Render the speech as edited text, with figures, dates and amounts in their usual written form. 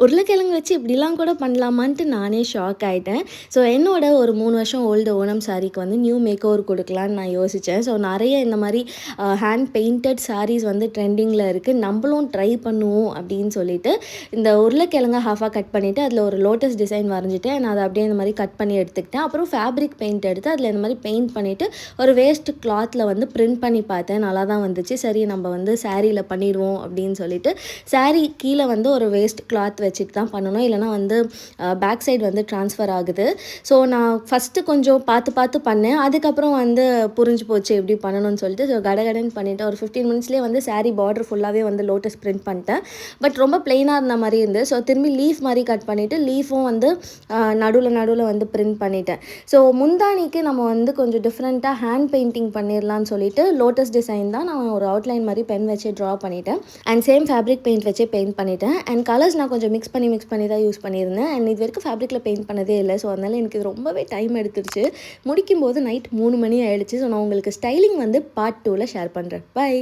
உருளைக்கிழங்கு வச்சு இப்படிலாம் கூட பண்ணலாமான்ட்டு நானே ஷாக் ஆயிட்டேன். ஸோ என்னோட ஒரு 3 வருஷம் ஓல்டு ஓணம் சாரீக்கு வந்து நியூ மேக் ஓவர் குடுக்கலான்னு நான் யோசிச்சேன். ஸோ நெறைய இந்த மாரி ஹேண்ட் பெயிண்டட் சாரீஸ் வந்து ட்ரெண்டிங்கில இருக்கு. நம்பளும் ட்ரை பண்ணுவோம் அப்படின்னு சொல்லிட்டு, இந்த உருளைக்கிழங்க ஹாஃபா கட் பண்ணிட்டு, அதில ஒரு லோட்டஸ் டிசைன் வரைஞ்சிட்டேன். நான் அத அப்படியே இந்த மாரி கட் பண்ணி எடுத்துக்கிட்டேன். அப்புறம் ஃபேப்ரிக் பெயிண்ட் எடுத்து அதில இந்த மாரி பெயிண்ட் பண்ணிட்டு, ஒரு வேஸ்ட் கிளாத்ல வந்து பிரிண்ட் பண்ணி பார்த்தேன். நல்லா தான் வந்துச்சு. சரி நம்ம வந்து சாரீல பண்ணிருவோம் அப்படின்னு சொல்லிட்டு, சாரீ கீழ வந்து ஒரு வேஸ்ட் கிளாத் வச்சுட்டு தான் பண்ணணும். இல்லைனா வந்து பேக் சைடு வந்து ட்ரான்ஸ்ஃபர் ஆகுது. ஸோ நான் ஃபஸ்ட்டு கொஞ்சம் பார்த்து பார்த்து பண்ணேன். அதுக்கப்புறம் வந்து புரிஞ்சு போச்சு எப்படி பண்ணணும்னு சொல்லிட்டு ஸோ கடகடன்னு பண்ணிவிட்டேன். ஒரு 15 மினிட்ஸ்லேயே வந்து சாரீ பார்டர் ஃபுல்லாகவே வந்து லோட்டஸ் பிரிண்ட் பண்ணிட்டேன். பட் ரொம்ப பிளெயினாக இருந்த மாதிரி இருந்து ஸோ திரும்பி லீஃப் மாதிரி கட் பண்ணிவிட்டு லீஃபும் வந்து நடுவில் வந்து பிரிண்ட் பண்ணிட்டேன். ஸோ முந்தானிக்கு நம்ம வந்து கொஞ்சம் டிஃப்ரெண்ட்டாக ஹேண்ட் பெயிண்டிங் பண்ணிடலான்னு சொல்லிட்டு லோட்டஸ் டிசைன் தான் நான் ஒரு அவுட்லைன் மாதிரி பென் வச்சு ட்ரா பண்ணிட்டேன். அண்ட் சேம் ஃபேப்ரிக் பெயிண்ட் வச்சே பெயிண்ட் பண்ணிட்டேன். அண்ட் கலர்ஸ் நான் கொஞ்சம் மிக்ஸ் பண்ணி தான் யூஸ் பண்ணியிருந்தேன். அண்ட் இது வரைக்கும் ஃபேப்ரிக்கில் பெயிண்ட் பண்ணதே இல்லை. ஸோ அதனால் எனக்கு இது ரொம்பவே டைம் எடுத்துருச்சு. முடிக்கும்போது நைட் 3 மணி ஆயிடுச்சு. ஸோ நான் உங்களுக்கு ஸ்டைலிங் வந்து பார்ட் 2ல ஷேர் பண்ணுறேன். பை.